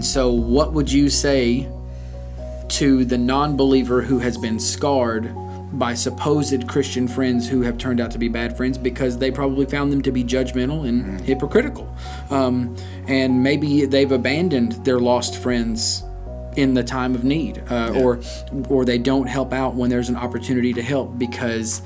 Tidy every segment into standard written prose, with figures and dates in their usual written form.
And so what would you say to the non-believer who has been scarred by supposed Christian friends who have turned out to be bad friends because they probably found them to be judgmental and hypocritical? And maybe they've abandoned their lost friends in the time of need, or they don't help out when there's an opportunity to help because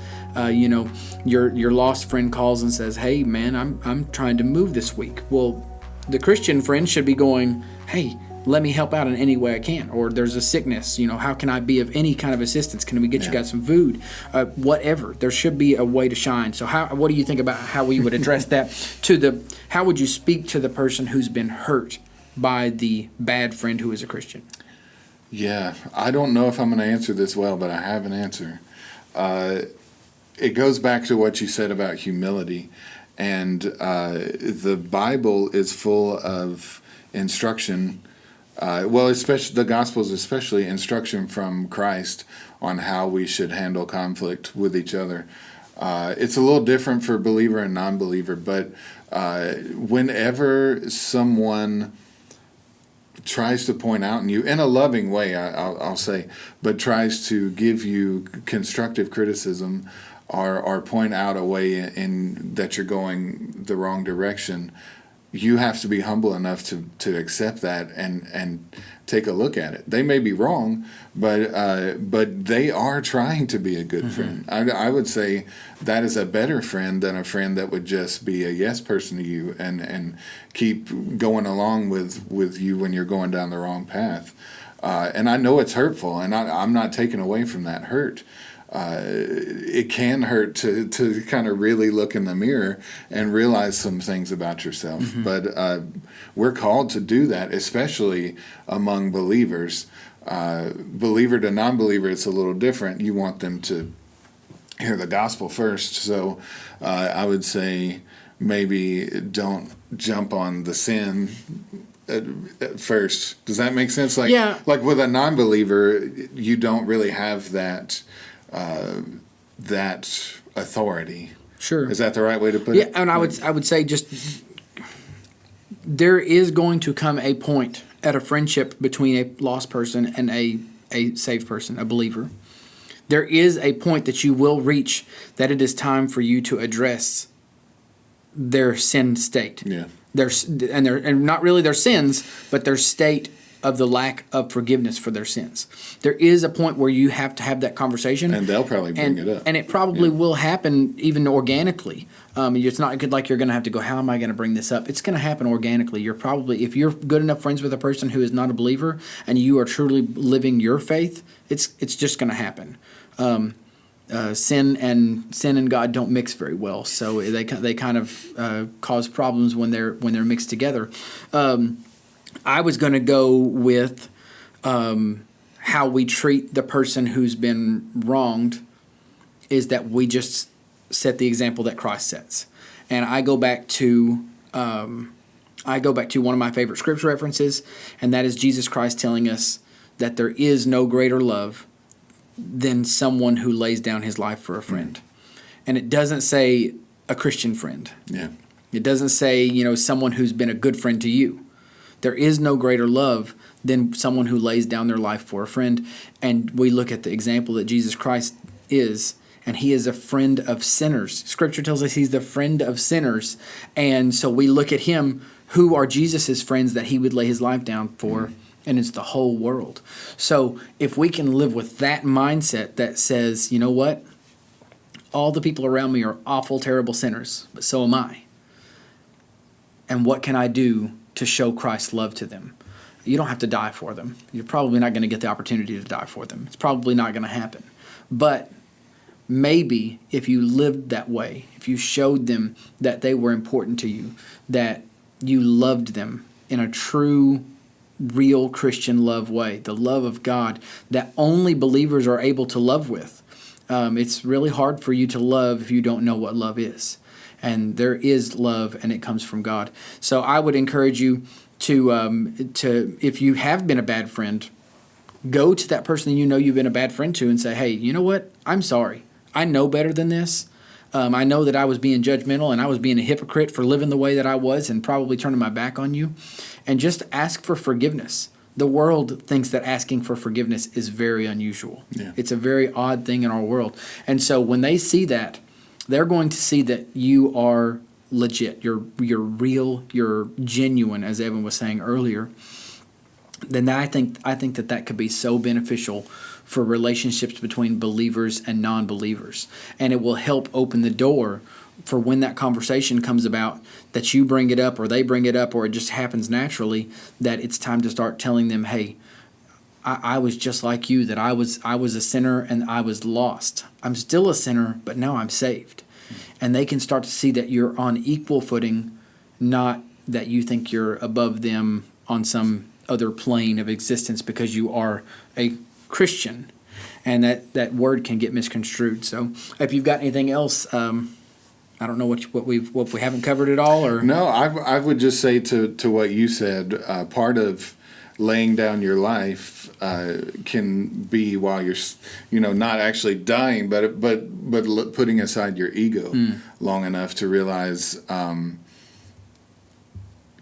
your lost friend calls and says, "Hey man, I'm trying to move this week." Well, the Christian friend should be going, "Hey, let me help out in any way I can," or there's a sickness, how can I be of any kind of assistance? Can we get you guys some food? Whatever. There should be a way to shine. So what do you think about how we would address that how would you speak to the person who's been hurt by the bad friend who is a Christian? Yeah, I don't know if I'm going to answer this well, but I have an answer. It goes back to what you said about humility. And the Bible is full of instruction, especially the Gospels, especially instruction from Christ on how we should handle conflict with each other. It's a little different for believer and non-believer, but whenever someone tries to point out in you, in a loving way, I'll say, but tries to give you constructive criticism or point out a way in that you're going the wrong direction, you have to be humble enough to accept that and take a look at it. They may be wrong, but they are trying to be a good friend. I would say that is a better friend than a friend that would just be a yes person to you and keep going along with you when you're going down the wrong path. And I know it's hurtful, and I'm not taking away from that hurt. It can hurt to kind of really look in the mirror and realize some things about yourself. But we're called to do that, especially among believers. Believer to non-believer, it's a little different. You want them to hear the gospel first. So I would say maybe don't jump on the sin at first. Does that make sense? Like with a non-believer, you don't really have that authority. Sure. Is that the right way to put it? Yeah, and I would say just there is going to come a point at a friendship between a lost person and a saved person, a believer. There is a point that you will reach that it is time for you to address their sin state. Yeah. And not really their sins, but their state of the lack of forgiveness for their sins. There is a point where you have to have that conversation. And they'll probably bring it up. And it probably will happen even organically. It's not good like you're going to have to go, how am I going to bring this up? It's going to happen organically. You're probably, if you're good enough friends with a person who is not a believer and you are truly living your faith, it's just going to happen. Sin and God don't mix very well, so they kind of cause problems when they're mixed together. I was going to go with how we treat the person who's been wronged is that we just set the example that Christ sets. And I go back to one of my favorite scripture references, and that is Jesus Christ telling us that there is no greater love than someone who lays down his life for a friend. And it doesn't say a Christian friend. Yeah. It doesn't say, someone who's been a good friend to you. There is no greater love than someone who lays down their life for a friend. And we look at the example that Jesus Christ is, and he is a friend of sinners. Scripture tells us he's the friend of sinners. And so we look at him, who are Jesus' friends that he would lay his life down for, and it's the whole world. So if we can live with that mindset that says, you know what? All the people around me are awful, terrible sinners, but so am I. And what can I do to show Christ's love to them? You don't have to die for them. You're probably not going to get the opportunity to die for them. It's probably not going to happen. But maybe if you lived that way, if you showed them that they were important to you, that you loved them in a true, real Christian love way, the love of God that only believers are able to love with. It's really hard for you to love if you don't know what love is. And there is love, and it comes from God. So I would encourage you to if you have been a bad friend, go to that person you've been a bad friend to and say, hey, you know what? I'm sorry. I know better than this. I know that I was being judgmental and I was being a hypocrite for living the way that I was and probably turning my back on you. And just ask for forgiveness. The world thinks that asking for forgiveness is very unusual. Yeah. It's a very odd thing in our world. And so when they see that, they're going to see that you are legit. You're real. You're genuine, as Evan was saying earlier. Then I think that could be so beneficial for relationships between believers and non-believers. And it will help open the door for when that conversation comes about, that you bring it up or they bring it up or it just happens naturally, that it's time to start telling them, hey, I was just like you, that I was a sinner and I was lost. I'm still a sinner, but now I'm saved. And they can start to see that you're on equal footing, not that you think you're above them on some other plane of existence because you are a Christian. And that word can get misconstrued. So if you've got anything else, I don't know if we haven't covered it all, or no. I would just say to what you said. Part of laying down your life can be while you're, not actually dying, but putting aside your ego long enough to realize,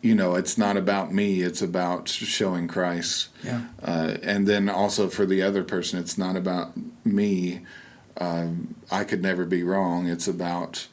it's not about me. It's about showing Christ. Yeah. And then also for the other person, it's not about me. I could never be wrong. It's about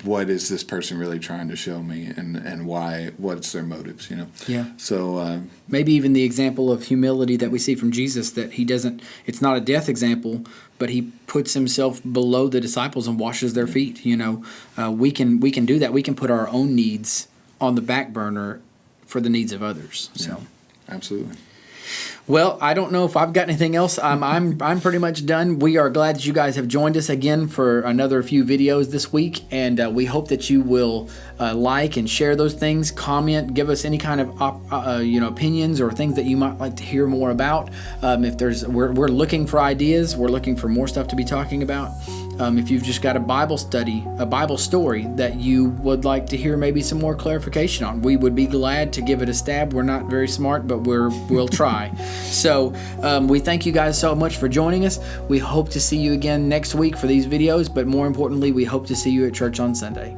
what is this person really trying to show me, and why? What's their motives? Yeah. So maybe even the example of humility that we see from Jesus, that he doesn't. It's not a death example, but he puts himself below the disciples and washes their feet. We can do that. We can put our own needs on the back burner for the needs of others. So, absolutely. Well, I don't know if I've got anything else. I'm pretty much done. We are glad that you guys have joined us again for another few videos this week, and we hope that you will like and share those things, comment, give us any kind of opinions or things that you might like to hear more about. We're looking for ideas. We're looking for more stuff to be talking about. If you've just got a Bible study, a Bible story that you would like to hear maybe some more clarification on, we would be glad to give it a stab. We're not very smart, but we'll try. So we thank you guys so much for joining us. We hope to see you again next week for these videos, but more importantly, we hope to see you at church on Sunday.